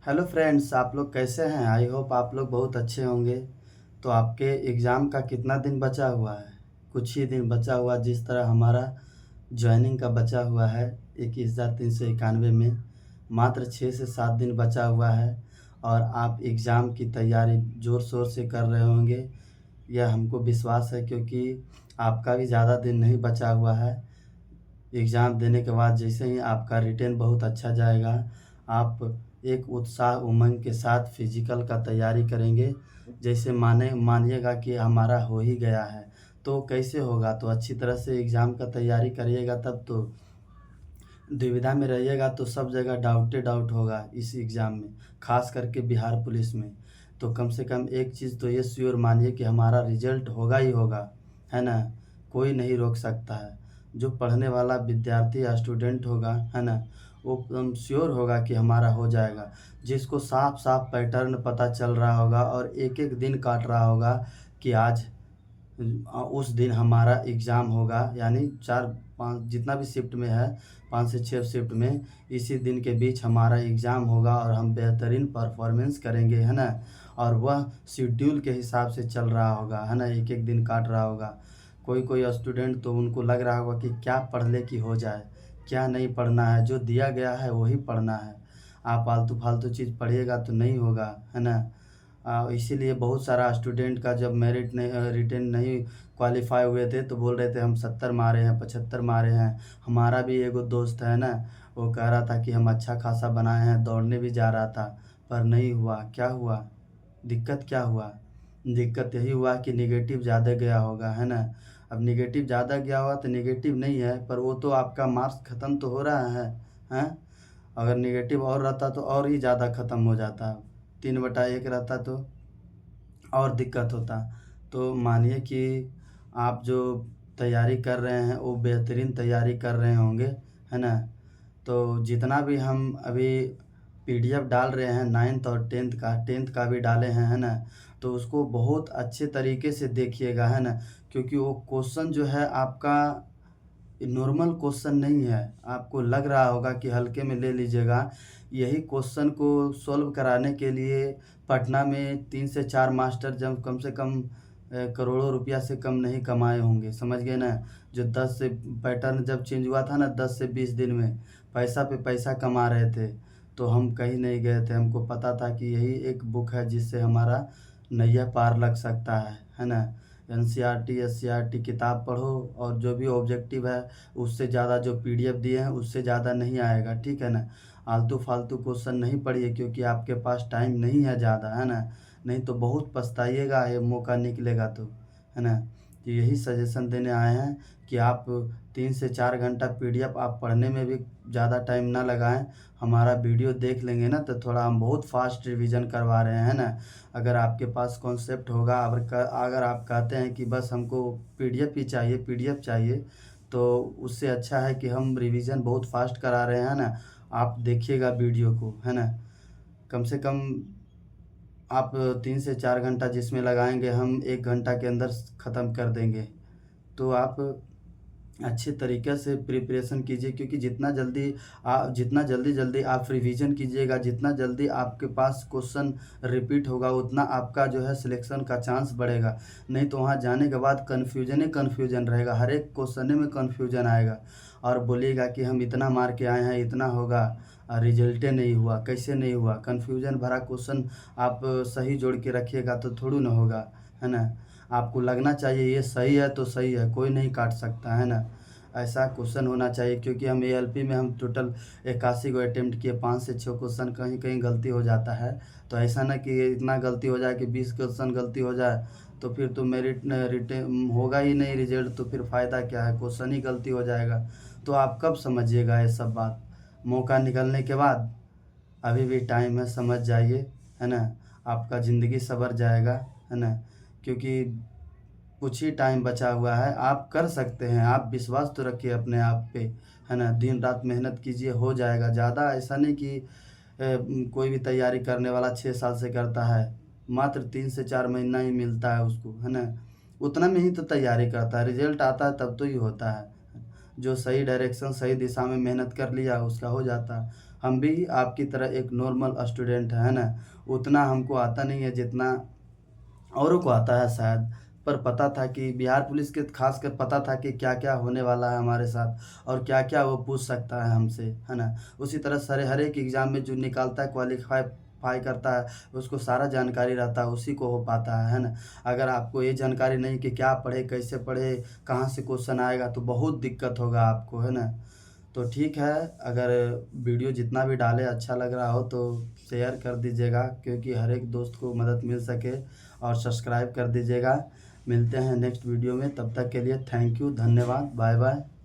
Hello friends, आप लोग कैसे हैं? आई होप आप लोग बहुत अच्छे होंगे। तो आपके एग्ज़ाम का कितना दिन बचा हुआ है? कुछ ही दिन बचा हुआ, जिस तरह हमारा जॉइनिंग का बचा हुआ है 21,391 में। मात्र 6 से 7 दिन बचा हुआ है और आप एग्ज़ाम की तैयारी ज़ोर शोर से कर रहे होंगे। यह हमको विश्वास है, क्योंकि आपका भी ज़्यादा दिन नहीं बचा हुआ है। एग्ज़ाम देने के बाद जैसे ही आपका रिटेन बहुत अच्छा जाएगा, आप एक उत्साह उमंग के साथ फिजिकल का तैयारी करेंगे। जैसे मानिएगा कि हमारा हो ही गया है, तो कैसे होगा? तो अच्छी तरह से एग्ज़ाम का तैयारी करिएगा, तब तो। दुविधा में रहिएगा तो सब जगह डाउटे डाउट होगा इस एग्ज़ाम में, ख़ास करके बिहार पुलिस में। तो कम से कम एक चीज़ तो ये श्योर मानिए कि हमारा रिज़ल्ट होगा ही होगा, है ना? कोई नहीं रोक सकता है। जो पढ़ने वाला विद्यार्थी या स्टूडेंट होगा, है ना? वो एकदम श्योर होगा कि हमारा हो जाएगा। जिसको साफ-साफ पैटर्न पता चल रहा होगा और एक-एक दिन काट रहा होगा कि आज उस दिन हमारा एग्ज़ाम होगा, यानी 4-5 जितना भी शिफ्ट में है, 5 से 6 शिफ्ट में इसी दिन के बीच हमारा एग्ज़ाम होगा और हम बेहतरीन परफ़ॉर्मेंस करेंगे, है ना? और वह शेड्यूल के हिसाब से चल रहा होगा, है ना? एक-एक दिन काट रहा होगा। कोई-कोई स्टूडेंट तो उनको लग रहा होगा कि क्या पढ़ ले कि हो जाए, क्या नहीं पढ़ना है, जो दिया गया है वही पढ़ना है। आप आलतू-फालतू चीज़ पढ़िएगा तो नहीं होगा, है ना? इसीलिए बहुत सारा स्टूडेंट का जब रिटेन नहीं क्वालीफाई हुए थे, तो बोल रहे थे हम 70 मारे हैं, 75 मारे हैं। हमारा भी एगो दोस्त है ना, वो कह रहा था कि हम अच्छा खासा बनाए हैं, दौड़ने भी जा रहा था, पर नहीं हुआ। क्या हुआ? दिक्कत क्या हुआ? दिक्कत यही हुआ कि नेगेटिव ज़्यादा गया होगा, है ना? अब नेगेटिव ज़्यादा गया हुआ तो नेगेटिव नहीं है, पर वो तो आपका मार्क्स ख़त्म तो हो रहा है, हैं? अगर नेगेटिव और रहता तो और ही ज़्यादा ख़त्म हो जाता। 3/1 रहता तो और दिक्कत होता। तो मानिए कि आप जो तैयारी कर रहे हैं वो बेहतरीन तैयारी कर रहे होंगे, है ना? तो जितना भी हम अभी पीडीएफ डाल रहे हैं 9th और 10th का भी डाले हैं, है ना? तो उसको बहुत अच्छे तरीके से देखिएगा, है ना? क्योंकि वो क्वेश्चन जो है आपका नॉर्मल क्वेश्चन नहीं है। आपको लग रहा होगा कि हल्के में ले लीजिएगा। यही क्वेश्चन को सॉल्व कराने के लिए पटना में 3 से 4 मास्टर जब कम से कम करोड़ों रुपया से कम नहीं कमाए होंगे, समझ गए ना? जो 10 से पैटर्न जब चेंज हुआ था ना, 10 से 20 दिन में पैसा पे पैसा कमा रहे थे। तो हम कहीं नहीं गए थे, हमको पता था कि यही एक बुक है जिससे हमारा नैया पार लग सकता है ना? एनसीईआरटी, एससीईआरटी किताब पढ़ो और जो भी ऑब्जेक्टिव है उससे ज़्यादा जो पीडीएफ दिए हैं उससे ज़्यादा नहीं आएगा, ठीक है ना? आलतू-फालतू क्वेश्चन नहीं पढ़िए, क्योंकि आपके पास टाइम नहीं है ज़्यादा, है ना? नहीं तो बहुत पछताइएगा, ये मौका निकलेगा तो, है ना? तो यही सजेशन देने आए हैं कि आप 3 से 4 घंटा पीडीएफ आप पढ़ने में भी ज़्यादा टाइम ना लगाएँ। हमारा वीडियो देख लेंगे ना, तो थोड़ा हम बहुत फास्ट रिवीजन करवा रहे हैं ना। अगर आपके पास कॉन्सेप्ट होगा, अगर आप कहते हैं कि बस हमको पीडीएफ चाहिए, तो उससे अच्छा है कि हम रिवीजन बहुत फास्ट करा रहे हैं ना। आप देखिएगा वीडियो को, है ना? कम से कम आप 3 से 4 घंटा जिसमें लगाएँगे, हम 1 घंटा के अंदर ख़त्म कर देंगे। तो आप अच्छे तरीके से प्रिपरेशन कीजिए, क्योंकि जितना जल्दी-जल्दी आप रिवीजन कीजिएगा, जितना जल्दी आपके पास क्वेश्चन रिपीट होगा, उतना आपका जो है सिलेक्शन का चांस बढ़ेगा। नहीं तो वहाँ जाने के बाद कन्फ्यूजन ही कन्फ्यूजन रहेगा, हर एक क्वेश्चन में कन्फ्यूजन आएगा और बोलिएगा कि हम इतना मार के आए हैं, इतना होगा, रिजल्टे नहीं हुआ, कैसे नहीं हुआ? कन्फ्यूजन भरा क्वेश्चन आप सही जोड़ के रखिएगा तो थोड़ी ना होगा, है ना? आपको लगना चाहिए ये सही है तो सही है, कोई नहीं काट सकता, है ना? ऐसा क्वेश्चन होना चाहिए, क्योंकि हम एएलपी में हम टोटल 81 गो अटेम्प्ट किए, 5 से 6 क्वेश्चन कहीं-कहीं गलती हो जाता है। तो ऐसा ना कि इतना गलती हो जाए कि 20 क्वेश्चन गलती हो जाए, तो फिर तो मेरिट न रिटेन होगा ही नहीं रिजल्ट, तो फिर फ़ायदा क्या है? क्वेश्चन ही गलती हो जाएगा। तो आप कब समझिएगा ये सब बात? मौका निकलने के बाद? अभी भी टाइम है, समझ जाइए, है ना? आपका ज़िंदगी सँवर जाएगा, है ना? क्योंकि कुछ ही टाइम बचा हुआ है, आप कर सकते हैं, आप विश्वास तो रखिए अपने आप पे, है ना? दिन-रात मेहनत कीजिए, हो जाएगा। ज़्यादा ऐसा नहीं कि कोई भी तैयारी करने वाला 6 साल से करता है, मात्र 3 से 4 महीना ही मिलता है उसको, है ना? उतना में ही तो तैयारी करता है, रिज़ल्ट आता है तब तो ही होता है। जो सही डायरेक्शन, सही दिशा में मेहनत कर लिया, उसका हो जाता है। हम भी आपकी तरह एक नॉर्मल स्टूडेंट है ना। उतना हमको आता नहीं है जितना औरों को आता है शायद, पर पता था कि बिहार पुलिस के खासकर पता था कि क्या-क्या होने वाला है हमारे साथ और क्या-क्या वो पूछ सकता है हमसे, है ना? उसी तरह सारे हर एक एग्ज़ाम में जो निकालता है क्वालीफाई फाई करता है, उसको सारा जानकारी रहता है, उसी को हो पाता है ना? अगर आपको ये जानकारी नहीं कि क्या पढ़े, कैसे पढ़े, कहाँ से क्वेश्चन आएगा, तो बहुत दिक्कत होगा आपको, है ना? तो ठीक है, अगर वीडियो जितना भी डालें अच्छा लग रहा हो तो शेयर कर दीजिएगा, क्योंकि हर एक दोस्त को मदद मिल सके, और सब्सक्राइब कर दीजिएगा। मिलते हैं नेक्स्ट वीडियो में, तब तक के लिए थैंक यू, धन्यवाद, बाय बाय।